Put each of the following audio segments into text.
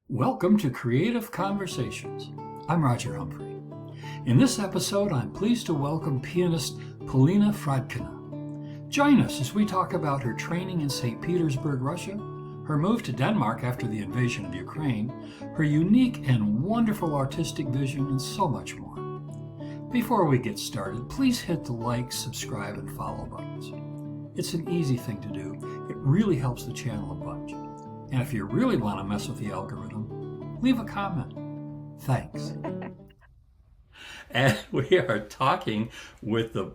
Welcome to Creative Conversations. I'm Roger Humphrey. In this episode, I'm pleased to welcome pianist Polina Fradkina. Join us as we talk about her training in St. Petersburg, Russia, her move to Denmark after the invasion of Ukraine, her unique and wonderful artistic vision, and so much more. Before we get started, please hit the like, subscribe, and follow buttons. It's an easy thing to do. It really helps the channel a bunch. And if you really want to mess with the algorithm, leave a comment. Thanks. And we are talking with the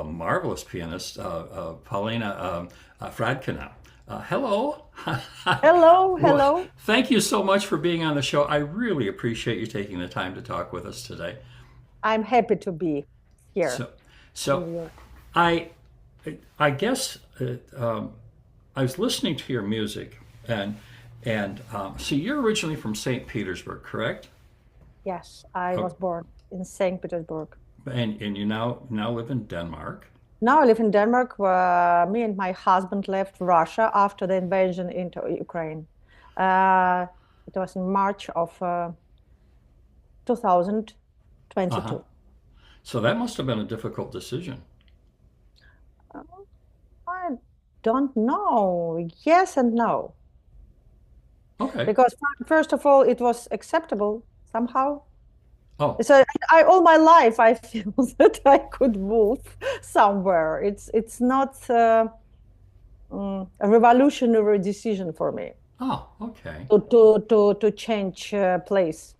marvelous pianist, Polina Fradkina. Hello. Hello. Well, thank you so much for being on the show. I really appreciate you taking the time to talk with us today. I'm happy to be here. So I guess I was listening to your music. And so you're originally from St. Petersburg, correct? Yes, I was born in St. Petersburg. And you now live in Denmark. Now I live in Denmark. Me and my husband left Russia after the invasion into Ukraine. It was in March of 2022. Uh-huh. So that must have been a difficult decision. I don't know. Yes and no. Okay. Because first of all, it was acceptable somehow. Oh, So all my life I feel that I could move somewhere. It's not a revolutionary decision for me okay. to change place.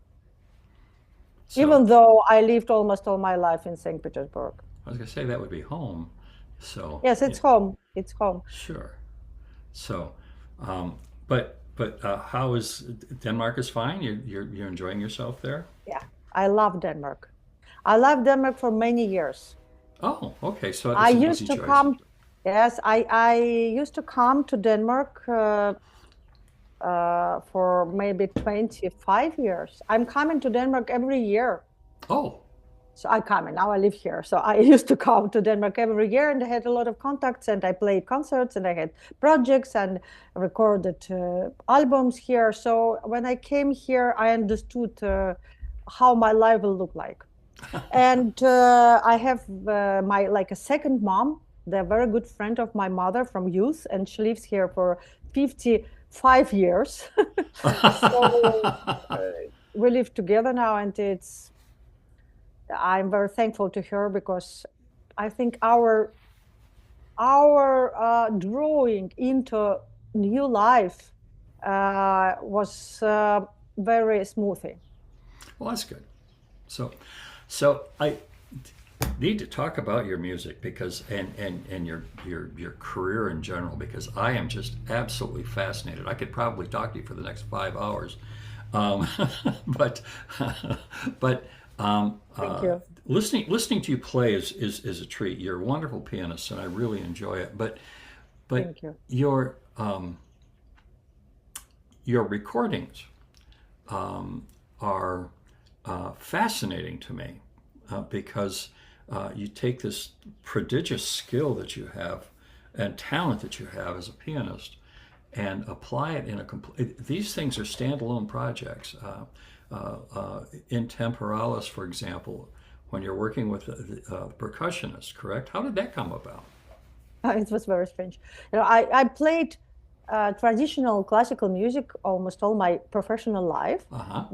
So Even though I lived almost all my life in St. Petersburg. I was gonna say that would be home. So Yes, it's home. It's home. sure. So, but how is Denmark is fine? You're enjoying yourself there? Yeah, I love Denmark. I love Denmark for many years. Oh, okay. So I it's an used easy to choice. come. Yes, I used to come to Denmark for maybe 25 years. I'm coming to Denmark every year. Oh, So I come and now I live here. So I used to come to Denmark every year and I had a lot of contacts and I played concerts and I had projects and recorded albums here. So when I came here, I understood how my life will look like. And I have a second mom, the very good friend of my mother from youth, and she lives here for 55 years. So we live together now, and I'm very thankful to her because I think our drawing into new life was very smoothly. well, that's good. So I need to talk about your music because and your career in general because I am just absolutely fascinated. I could probably talk to you for the next 5 hours, um, but but Thank you. listening to you play is a treat. You're a wonderful pianist, and I really enjoy it. But Thank you. your recordings are fascinating to me because you take this prodigious skill that you have and talent that you have as a pianist and apply it in a complete. These things are standalone projects. In temporalis, for example, when you're working with a percussionist, correct? How did that come about? It was very strange. I played traditional classical music almost all my professional life, Uh-huh.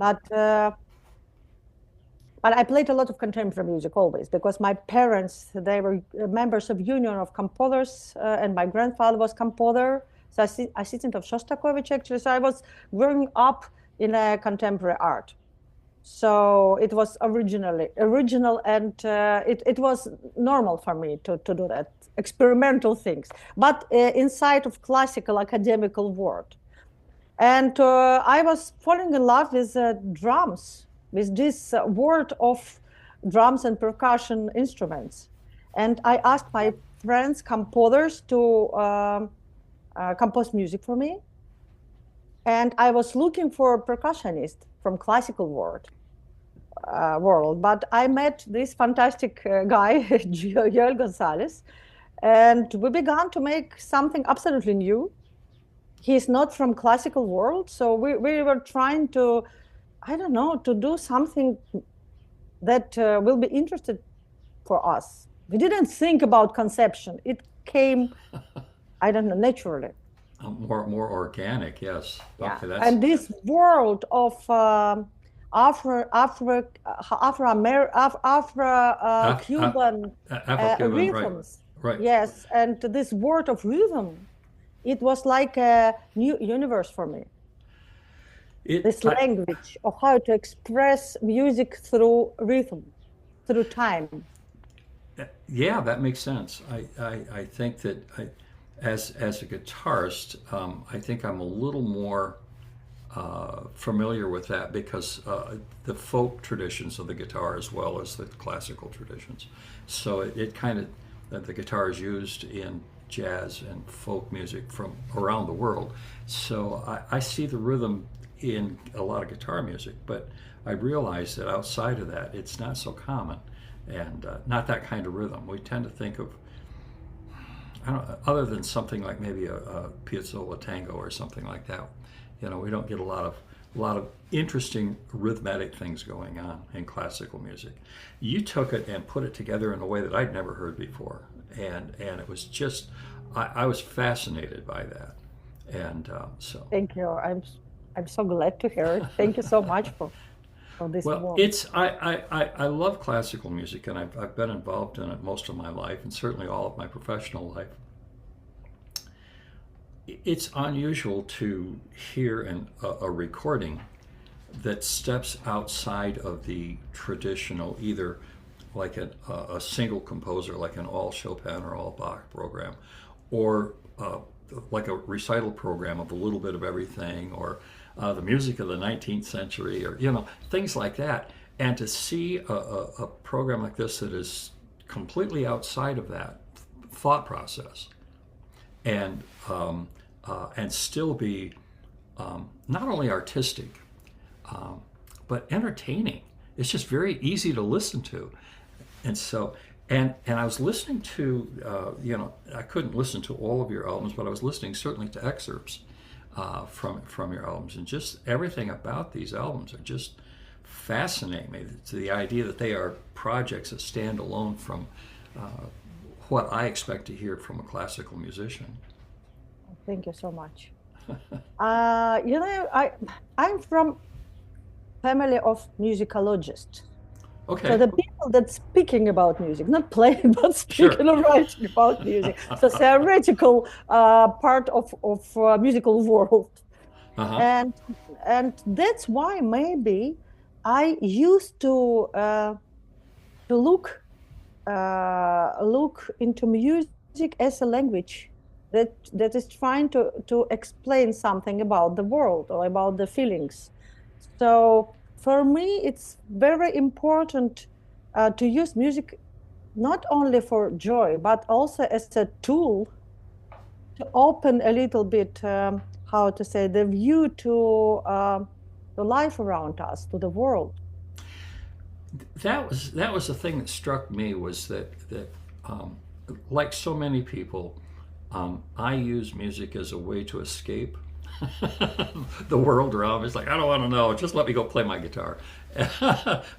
but I played a lot of contemporary music always because my parents, they were members of Union of Composers, and my grandfather was composer, so assistant of Shostakovich actually. So I was growing up in a contemporary art. So it was original, and it was normal for me to do that, experimental things, but inside of classical academical world. And I was falling in love with drums, with this world of drums and percussion instruments. And I asked my friends, composers, to compose music for me. And I was looking for a percussionist from classical world, but I met this fantastic guy, Joel Gonzalez, and we began to make something absolutely new. he's not from classical world, so we were trying to, I don't know, to do something that will be interested for us. We didn't think about conception. It came, I don't know, naturally. More organic, yes. Yeah. Okay, that's And this world of Afro Af Af Cuban Afro-Cuban, right, rhythms. right. Yes, and this word of rhythm, it was like a new universe for me. It, This I, language of how to express music through rhythm, through time. yeah, that makes sense. I think that as a guitarist, I think I'm a little more familiar with that because the folk traditions of the guitar as well as the classical traditions. So it kind of the guitar is used in jazz and folk music from around the world. So I see the rhythm in a lot of guitar music, but I realize that outside of that, it's not so common and not that kind of rhythm. We tend to think of I don't other than something like maybe a piazzolla tango or something like that. You know, we don't get a lot of interesting rhythmic things going on in classical music. You took it and put it together in a way that I'd never heard before, and it was just I was fascinated by that, and so. Thank you. I'm so glad to hear it. Thank you so much for this Well, warm. it's I love classical music, and I've been involved in it most of my life, and certainly all of my professional life. It's unusual to hear a recording that steps outside of the traditional, either like a single composer, like an all Chopin or all Bach program, or like a recital program of a little bit of everything, or the music of the 19th century, or things like that. And to see a program like this that is completely outside of that thought process, and still be not only artistic, but entertaining. It's just very easy to listen to, and so and I was listening to I couldn't listen to all of your albums, but I was listening certainly to excerpts from your albums, and just everything about these albums are just fascinate me. To the idea that they are projects that stand alone from what I expect to hear from a classical musician. Thank you so much. I'm from family of musicologists. So Okay, the people that speaking about music, not playing, but sure. speaking or writing about music. So theoretical part of musical world, Uh-huh. and that's why maybe I used to look into music as a language that is trying to explain something about the world or about the feelings. So for me, it's very important to use music not only for joy, but also as a tool to open a little bit, how to say, the view to the life around us, to the world. That was the thing that struck me, was that like so many people, I use music as a way to escape the world around me. It's like, I don't want to know. Just let me go play my guitar.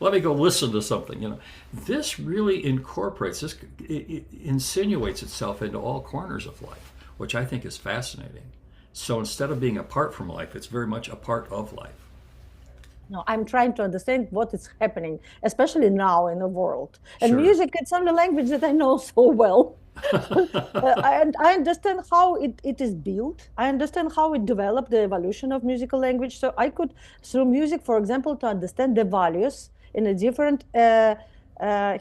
Let me go listen to something. This really incorporates this. It insinuates itself into all corners of life, which I think is fascinating. So instead of being apart from life, it's very much a part of life. No, I'm trying to understand what is happening, especially now in the world. And Sure. music, it's only language that I know so well. And I understand how it is built. I understand how it developed, the evolution of musical language. So I could, through music, for example, to understand the values in the different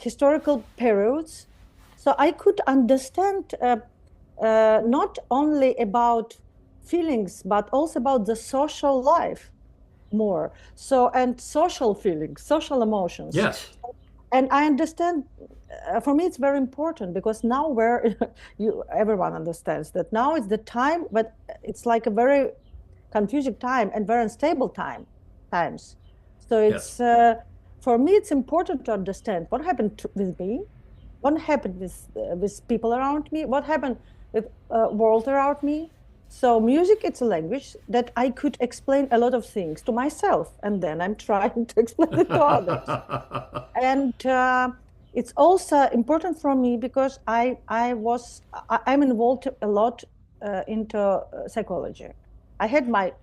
historical periods. So I could understand not only about feelings, but also about the social life more. So, and social feelings, social emotions. Yes. And I understand, for me, it's very important because now where everyone understands that now is the time, but it's like a very confusing time and very unstable times. So Yes. it's, for me, it's important to understand what happened with me, what happened with people around me, what happened with world around me. So music, it's a language that I could explain a lot of things to myself, and then I'm trying to explain it to others. And it's also important for me because I'm involved a lot into psychology. I had my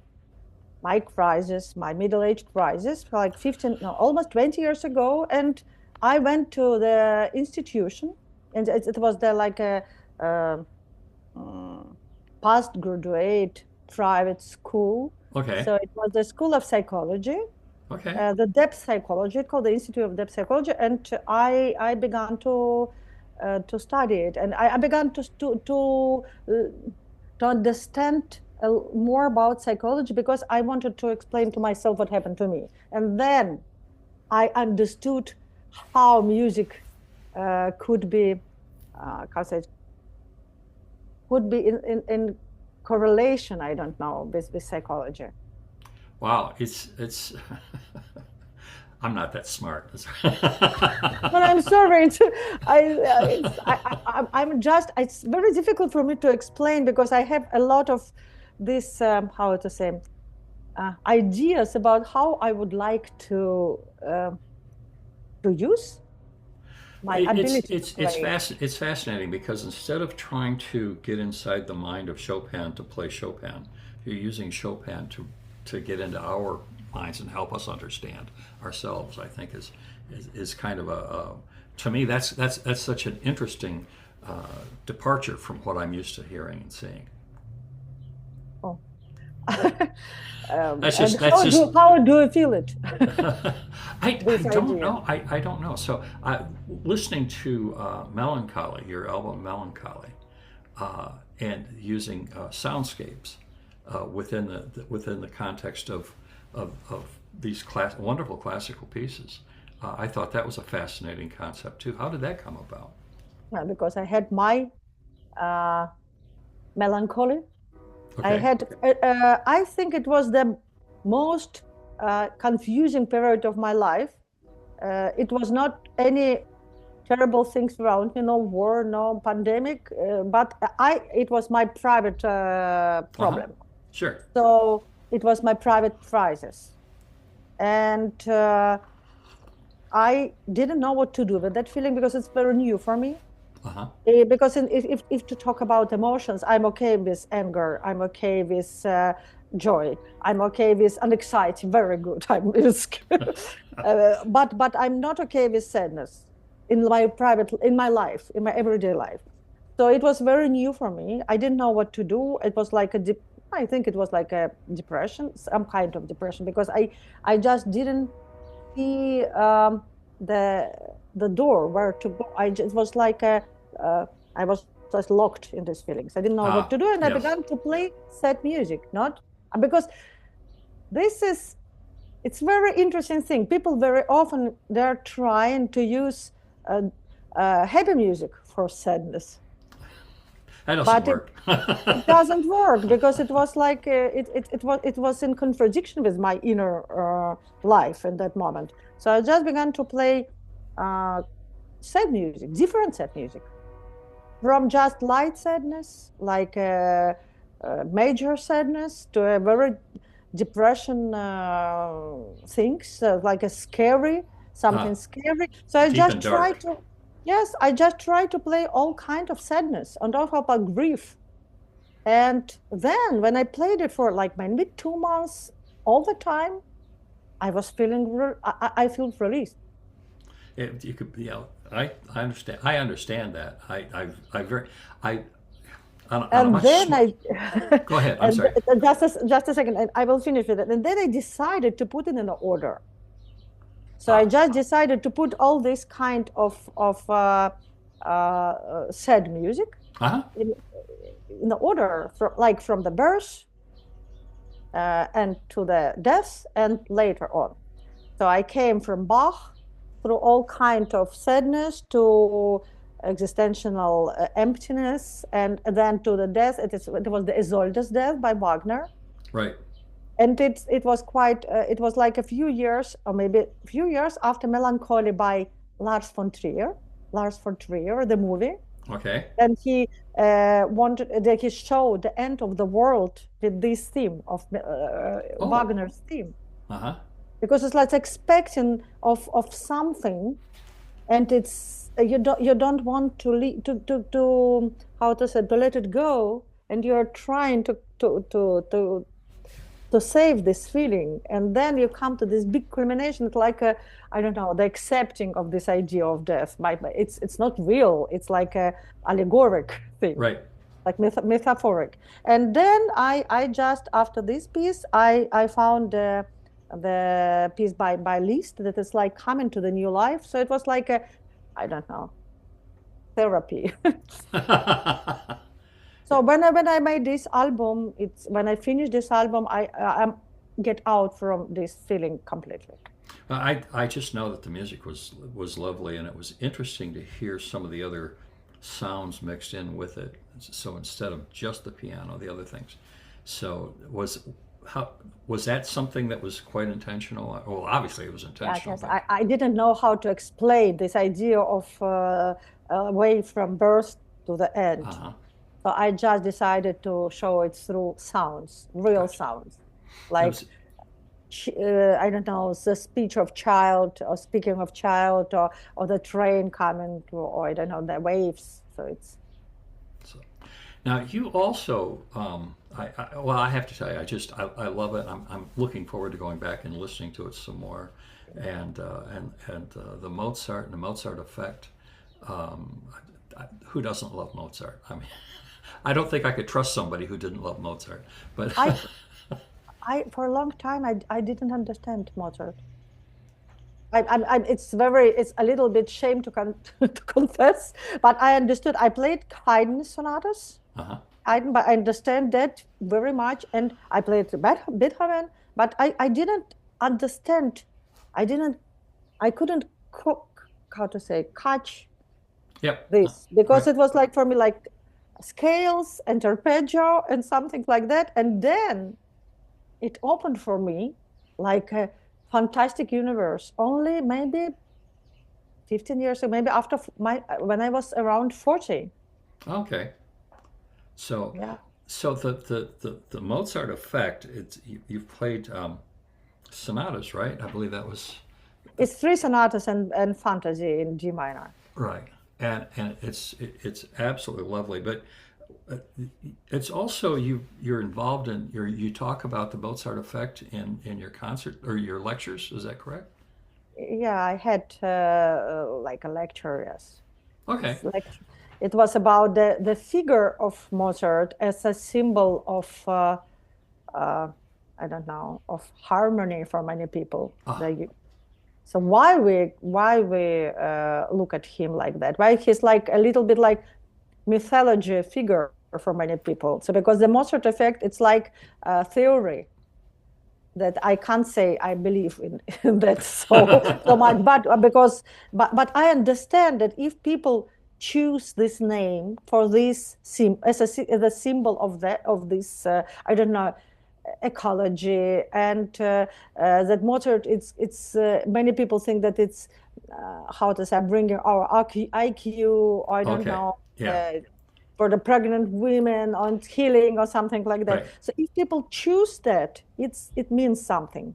crisis, my middle age crisis, like 15, no, almost 20 years ago, and I went to the institution, and it was there like a postgraduate private school. Okay. So it was the School of Psychology, Okay. the depth psychology, called the Institute of Depth Psychology, and I began to study it, and I began to understand more about psychology because I wanted to explain to myself what happened to me, and then I understood how music could be, how say, would be in correlation, I don't know, with psychology. Wow. It's. I'm not that smart. But I'm sorry, I'm just, it's very difficult for me to explain because I have a lot of this, how to say, ideas about how I would like to use my ability to play. It's fascinating because instead of trying to get inside the mind of Chopin to play Chopin, you're using Chopin to get into our minds and help us understand ourselves. I think is kind of a to me that's such an interesting departure from what I'm used to hearing and seeing. Oh. That's And just that's just how do you feel it? I This don't idea. know. I don't know. So listening to Melancholy, your album Melancholy, and using soundscapes within the context of these wonderful classical pieces, I thought that was a fascinating concept too. How did that come about? Well, because I had my uh, melancholy. I Okay. had, I think it was the most confusing period of my life. It was not any terrible things around me, no war, no pandemic, but it was my private Uh-huh. problem. Sure. So it was my private crisis. And I didn't know what to do with that feeling because it's very new for me. Uh-huh. Because if to talk about emotions, I'm okay with anger, I'm okay with joy, I'm okay with anxiety, very good. I'm with, but I'm not okay with sadness in my life, in my everyday life. So it was very new for me. I didn't know what to do. It was like I think it was like a depression, some kind of depression, because I just didn't see the the door where to go. It was like I was just locked in these feelings. I didn't know what Ah, to do, and I yes. began to play sad music. Not because this is it's very interesting thing. People very often they're trying to use uh, happy music for sadness, That doesn't but work. it doesn't work because it was like it was in contradiction with my inner life in that moment. So I just began to play uh, sad music, different sad music, from just light sadness, like major sadness, to a very depression things, like a scary, something Ah, scary. So I deep just and try dark. to, yes, I just try to play all kind of sadness on top of grief. And then when I played it for like maybe 2 months, all the time, I was feeling, I feel released. You could, I understand. I understand that. I very, I, on a And much then I, go ahead. I'm and sorry. just a second, and I will finish with it. And then I decided to put it in order. So I Ah, just decided to put all this kind of sad music uh-huh. in in order, like from the birth and to the death and later on. So I came from Bach through all kind of sadness to existential emptiness, and then to the death. It was the Isolde's death by Wagner, Right. and it was quite. It was like a few years, or maybe a few years after Melancholy by Lars von Trier, the movie. Okay. And he wanted that he showed the end of the world with this theme of Oh. Wagner's theme, Uh-huh. because it's like expecting of something, and it's you don't want to how to say, to let it go, and you're trying to save this feeling, and then you come to this big culmination. It's like a, I don't know, the accepting of this idea of death. It's not real, it's like a allegoric thing, Right. like metaphoric. And then I just after this piece I found the piece by Liszt, that is like coming to the new life. So it was like a, I don't know, therapy. So when I made this album, it's when I finished this album, I get out from this feeling completely. I just know that the music was lovely, and it was interesting to hear some of the other sounds mixed in with it. So instead of just the piano, the other things. So how was that something that was quite intentional? Well, obviously it was Yeah, intentional, yes, but I didn't know how to explain this idea of way from birth to the end. uh-huh. So I just decided to show it through sounds, real Gotcha. sounds, That like was I don't know, the speech of child, or speaking of child, or the train coming to, or I don't know, the waves. So it's so. Now you also, well, I have to tell you, I love it. I'm looking forward to going back and listening to it some more, and the Mozart and the Mozart effect. Um, who doesn't love Mozart? I mean, I don't think I could trust somebody who didn't love Mozart. But I I for a long time I didn't understand Mozart. It's a little bit shame to to confess, but I understood. I played Haydn sonatas, uh-huh. Haydn, but I understand that very much, and I played Beethoven, but I didn't understand. I didn't. I couldn't cook, how to say, catch Yep. this, because Right. it was like for me like scales and arpeggio and something like that, and then it opened for me like a fantastic universe. Only maybe 15 years ago, maybe after my when I was around 40. Okay. So, Yeah. so the Mozart effect. You've played sonatas, right? I believe that was It's three sonatas and fantasy in G minor. right, and it's absolutely lovely. But uh, it's also you're involved in you talk about the Mozart effect in your concert or your lectures. Is that correct? Yeah, I had like a lecture, yes. Okay. It's lecture. It was about the figure of Mozart as a symbol of uh, I don't know, of harmony for many people. Ah, So why we look at him like that? Why he's like a little bit like mythology figure for many people? So because the Mozart effect, it's like a theory that I can't say I believe in that so much, but but I understand that if people choose this name for this as a symbol of this I don't know, ecology, and that Mozart, it's many people think that it's how to say, bringing our IQ, I don't okay. know, Yeah. uh, for the pregnant women on healing or something like that. Right. So if people choose that, it means something.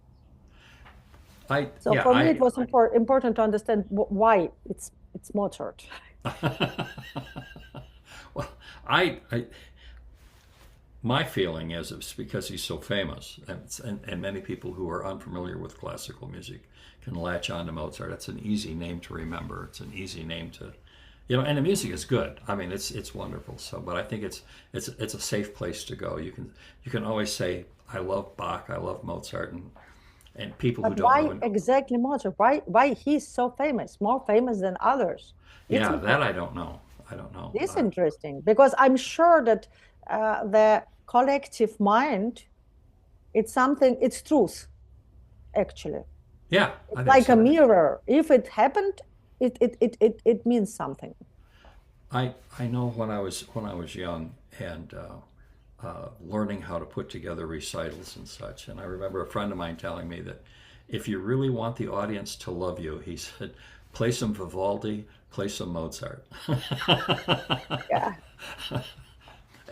I So yeah for me, it was important to understand why it's Mozart. I. Well, I my feeling is it's because he's so famous, and many people who are unfamiliar with classical music can latch on to Mozart. It's an easy name to remember. It's an easy name to, and the music is good. I mean, it's wonderful. So, but I think it's a safe place to go. You can always say I love Bach, I love Mozart, and people who But don't why know, exactly Mozart? Why he's so famous, more famous than others? It's yeah, that important. I don't know. I don't know. It's interesting because I'm sure that the collective mind, it's something, it's truth, actually. Yeah, I It's think like a so. mirror. If it happened, it means something. I know when I was young and learning how to put together recitals and such, and I remember a friend of mine telling me that if you really want the audience to love you, he said, play some Vivaldi, play some Mozart. Yeah.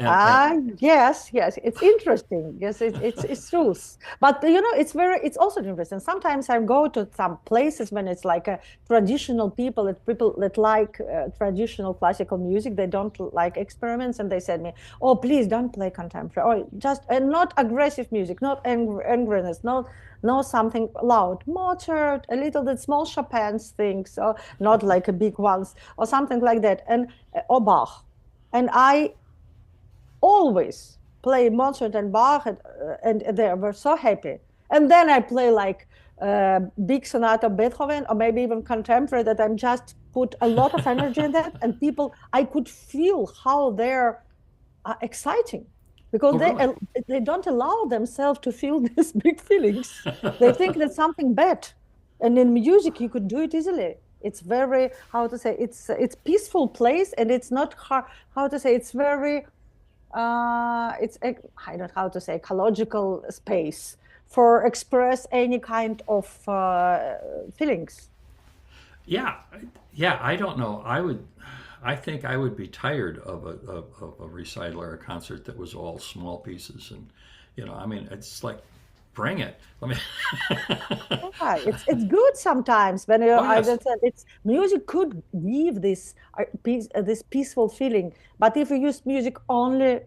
And Yes, it's interesting. Yes, it's true. But it's also interesting. Sometimes I go to some places when it's like a traditional people that like traditional classical music. They don't like experiments, and they said me, "Oh, please don't play contemporary. Oh, just and not aggressive music, not angriness, no something loud. Mozart, a little bit small Chopin's things, or not like a big ones, or something like that, and or Bach." And I always play Mozart and Bach, and they were so happy. And then I play like big sonata of Beethoven, or maybe even contemporary, that I'm just put a lot of energy in that, and people, I could feel how they're exciting, because oh, really? they don't allow themselves to feel these big feelings. They think that's something bad, and in music you could do it easily. It's very, how to say, it's peaceful place, and it's not hard, how to say, it's very I don't know how to say, ecological space for express any kind of feelings. Yeah, yeah. I don't know. I think I would be tired of a recital or a concert that was all small pieces, and I mean, it's like, bring it. Let me. Yeah, it's good sometimes when Oh I yes, just said it's music could give this this peaceful feeling, but if you use music only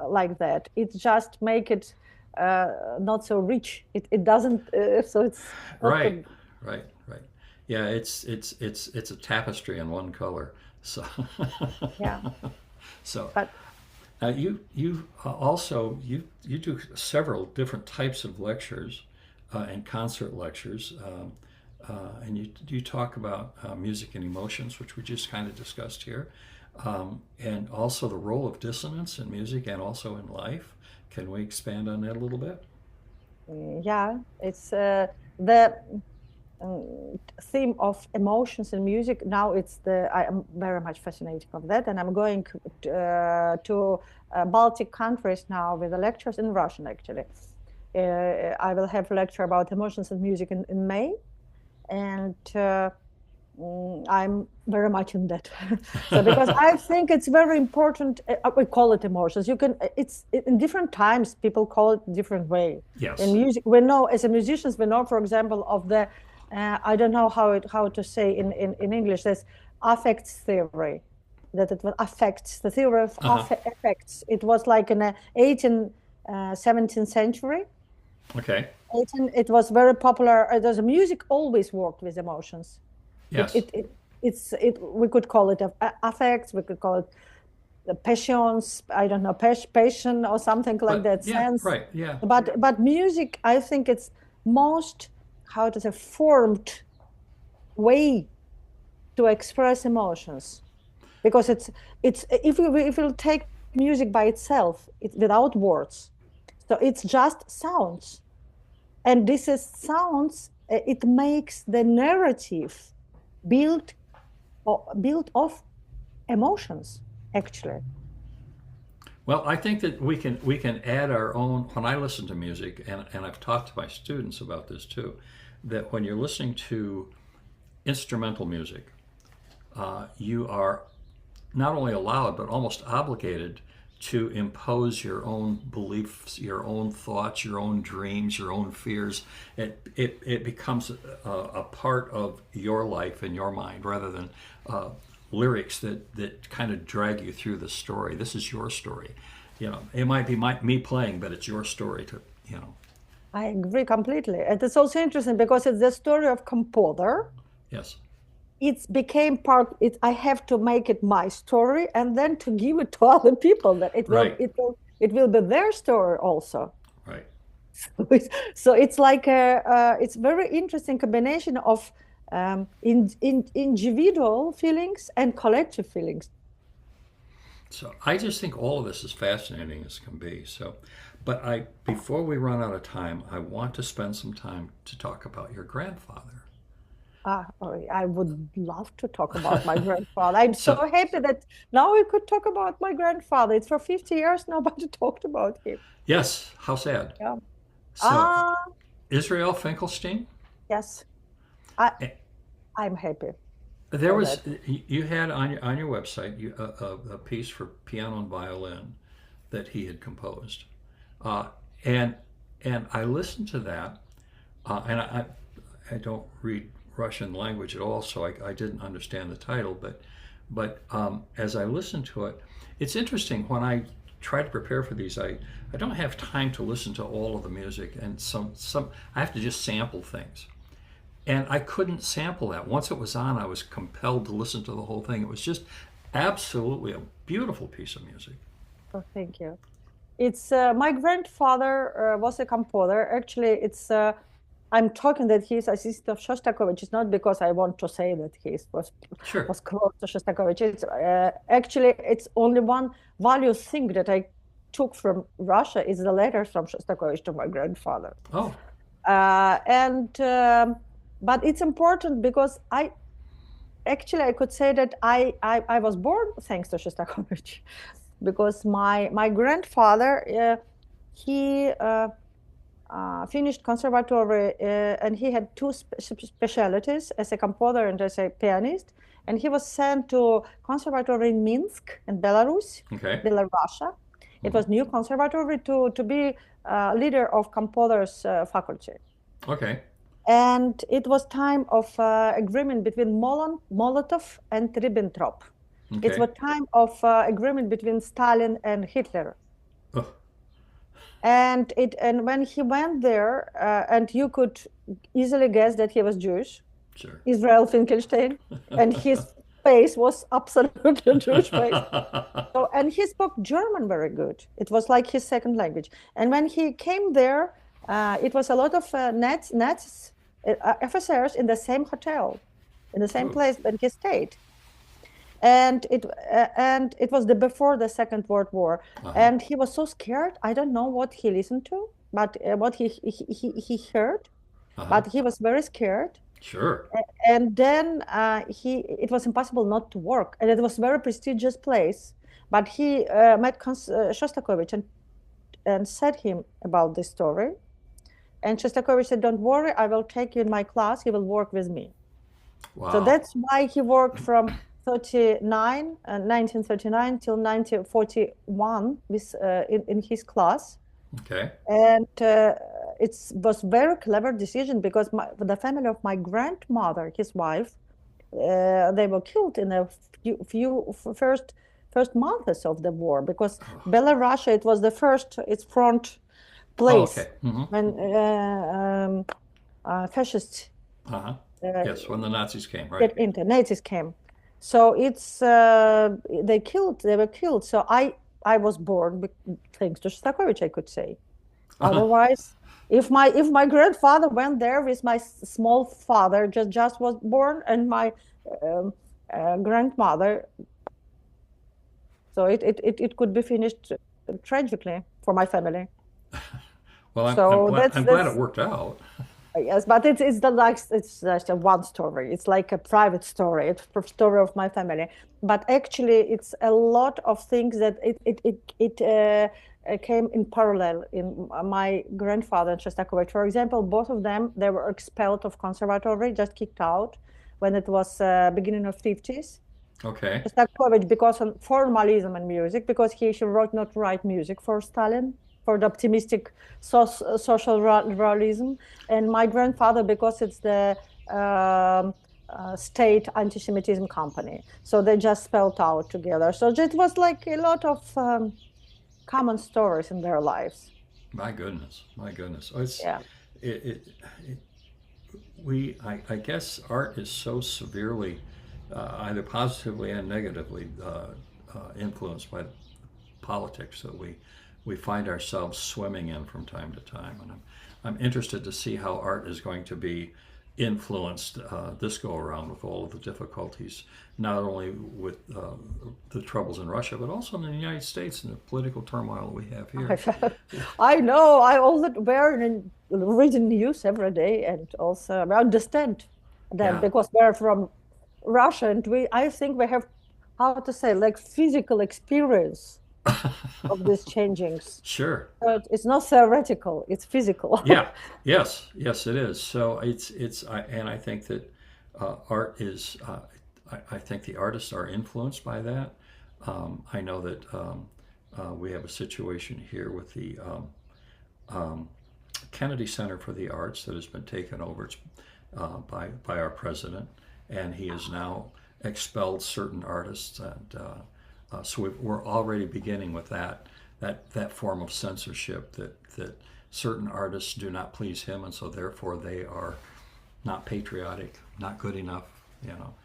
like that, it just make it not so rich. It doesn't, so it's not right, good. right, right. Yeah, it's a tapestry in one color. So, Yeah, so but now you also you do several different types of lectures and concert lectures, and you talk about music and emotions, which we just kind of discussed here, and also the role of dissonance in music and also in life. Can we expand on that a little bit? yeah, it's the theme of emotions in music. Now I am very much fascinated of that, and I'm going to Baltic countries now with the lectures in Russian, actually. I will have a lecture about emotions and music in May, and I'm very much in that. So because I think it's very important, we call it emotions. You can, it's in different times, people call it different way. In Yes. music, we know, as a musicians, we know, for example, of the, I don't know how to say in English, this affects theory, that it affects, the theory of Uh huh. affects. It was like in the 18th, 17th century. Okay. It was very popular. There's music always worked with emotions. It, Yes. it, it, we could call it affects, we could call it the passions, I don't know, passion or something like But that yeah, sense. right. Yeah. But music, I think it's most, how to say, formed way to express emotions, because it's if you take music by itself, it's without words, so it's just sounds, and this is sounds. It makes the narrative built built of emotions, actually. Well, I think that we can add our own. When I listen to music, and I've talked to my students about this too, that when you're listening to instrumental music, you are not only allowed but almost obligated to impose your own beliefs, your own thoughts, your own dreams, your own fears. It becomes a part of your life and your mind rather than lyrics that kind of drag you through the story. This is your story. It might be me playing, but it's your story to. I agree completely. And it's also interesting because it's the story of composer. Yes. It's became part, I have to make it my story and then to give it to other people, that Right. it will be their story also. Right. So it's like it's very interesting combination of individual feelings and collective feelings. So I just think all of this is fascinating as can be. So, but before we run out of time, I want to spend some time to talk about your grandfather. I would love to talk about my grandfather. I'm so So, happy that now we could talk about my grandfather. It's for 50 years nobody talked about him. yes, how sad. Yeah. So, Ah, Israel Finkelstein. yes. I Eh, I'm happy. There So was that you had on your website a piece for piano and violin that he had composed, uh, and and I listened to that, and I don't read Russian language at all, so I didn't understand the title, but as I listened to it, it's interesting when I try to prepare for these. I don't have time to listen to all of the music, and some I have to just sample things. And I couldn't sample that. Once it was on, I was compelled to listen to the whole thing. It was just absolutely a beautiful piece of music. oh, thank you. It's my grandfather was a composer. Actually, it's I'm talking that he's assistant of Shostakovich. It's not because I want to say that he Sure. was close to Shostakovich. It's actually it's only one value thing that I took from Russia is the letters from Shostakovich to my grandfather. Oh, And but it's important because I could say that I was born thanks to Shostakovich because my grandfather he finished conservatory and he had two specialties as a composer and as a pianist, and he was sent to conservatory in Minsk in Belarus, okay. Belarusia. It Hmm. was new conservatory to be leader of composers faculty. Okay. And it was time of agreement between Molotov and Ribbentrop. It Okay. was time of agreement between Stalin and Hitler. Oh, And when he went there, and you could easily guess that he was Jewish, sure. Israel Finkelstein, and his face was absolutely Jewish face. So, and he spoke German very good. It was like his second language. And when he came there, it was a lot of Nazis, officers in the same hotel, in the same Ooh. place that he stayed. And it was before the Second World War, Uh-huh. and he was so scared. I don't know what he listened to, but what he heard, Uh-huh. but he was very scared. Sure. And then it was impossible not to work, and it was a very prestigious place. But he met Shostakovich and said him about this story. And Shostakovich said, "Don't worry, I will take you in my class. You will work with me." So Wow. that's why he worked from 1939 till 1941 in his class. Okay. And it was very clever decision because the family of my grandmother, his wife, they were killed in a few first months of the war because Oh, Belarus, it was its front oh, place okay. Hmm. when fascists Uh-huh. uh, Yes, when the Nazis came, right. get into Nazis came. So it's they were killed. So I was born thanks to Shostakovich, I could say. Otherwise, if my grandfather went there with my small father just was born and my um, grandmother, so it could be finished tragically for my family. Well, I'm So glad that's I'm glad it that's worked out. yes, but it's the like it's just a one story. It's like a private story. It's the story of my family. But actually, it's a lot of things that it came in parallel in my grandfather and Shostakovich. For example, both of them they were expelled of conservatory, just kicked out when it was beginning of 50s. Okay. Shostakovich because of formalism in music, because he wrote not write music for Stalin, for the optimistic social realism, and my grandfather because it's the state anti-Semitism company. So they just spelled out together. So it was like a lot of common stories in their lives. My goodness. My goodness. It's Yeah. it, it, it I guess art is so severely either positively and negatively influenced by politics that we find ourselves swimming in from time to time. And I'm interested to see how art is going to be influenced this go around with all of the difficulties, not only with the troubles in Russia, but also in the United States and the political turmoil that we have here. I know. I also reading news every day, and also I understand them Yeah, because we're from Russia, and I think we have how to say like physical experience of these changings. sure. But it's not theoretical; it's physical. Yeah, yes, yes, it is. So and I think that art is I think the artists are influenced by that. I know that we have a situation here with the Kennedy Center for the Arts that has been taken over by our president, and he has now expelled certain artists, and so we're already beginning with that form of censorship, that certain artists do not please him, and so therefore they are not patriotic, not good enough, you know.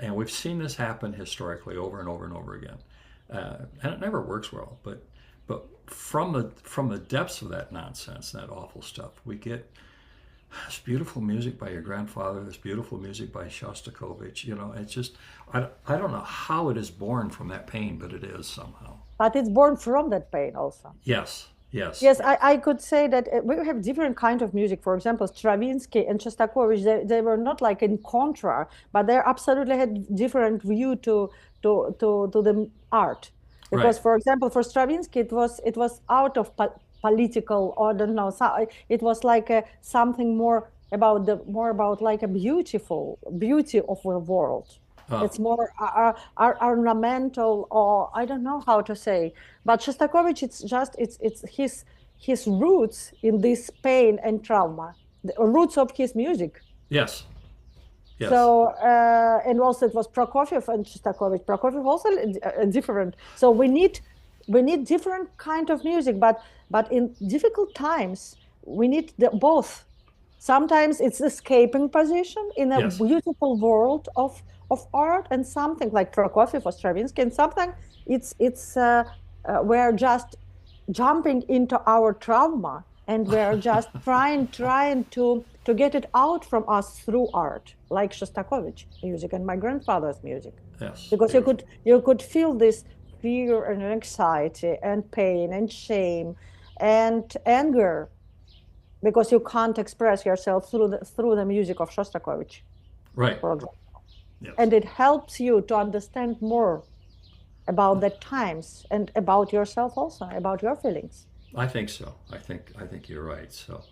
And we've seen this happen historically over and over and over again, and it never works well. But from the depths of that nonsense, that awful stuff, we get this beautiful music by your grandfather, this beautiful music by Shostakovich. You know, it's just I don't know how it is born from that pain, but it is somehow. But it's born from that pain also. Yes. Yes. Yes, I could say that we have different kind of music. For example, Stravinsky and Shostakovich, they were not like in contra, but they absolutely had different view to the art. Because, Right. for example, for Stravinsky, it was out of political, or I don't know, so it was like something more about like a beautiful beauty of the world. Oh, It's more ornamental, or I don't know how to say. But Shostakovich, it's his roots in this pain and trauma, the roots of his music. yes. Yes. So and also it was Prokofiev and Shostakovich. Prokofiev also different. So we need different kind of music, but in difficult times we need both. Sometimes it's escaping position in a Yes. beautiful world of art, and something like Prokofiev or Stravinsky, and something it's we're just jumping into our trauma, and we're just trying to get it out from us through art, like Shostakovich music and my grandfather's music, Yes. because Beautiful. you could feel this fear and anxiety and pain and shame and anger, because you can't express yourself through the music of Shostakovich, Right. for example. Yes. And it helps you to understand more about the times and about yourself also, about your feelings. I think so. I think you're right. So,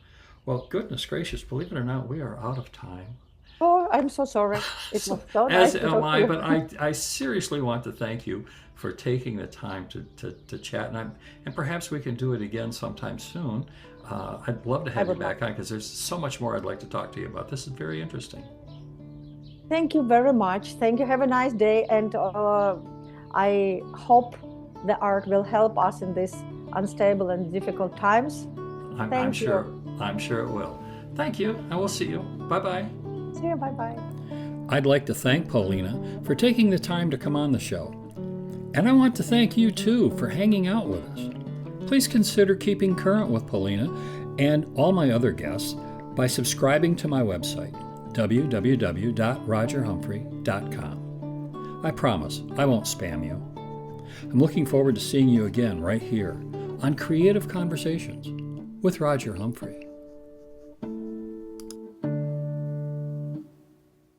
well, goodness gracious, believe it or not, we are out of time. Oh, I'm so sorry. It was so nice As to am talk to I, you. but I seriously want to thank you for taking the time to chat, and perhaps we can do it again sometime soon. I'd love to have you would love back on, because there's so much more I'd like to talk to you about. This is very interesting. Thank you very much. Thank you. Have a nice day. And I hope the art will help us in these unstable and difficult times. I'm Thank you. I'm sure it will. Thank you, and we'll see you. Bye-bye. See you. Bye-bye. I'd like to thank Polina for taking the time to come on the show. And I want to thank you too for hanging out with us. Please consider keeping current with Polina and all my other guests by subscribing to my website, www.rogerhumphrey.com. I promise I won't spam you. I'm looking forward to seeing you again right here on Creative Conversations with Roger Humphrey.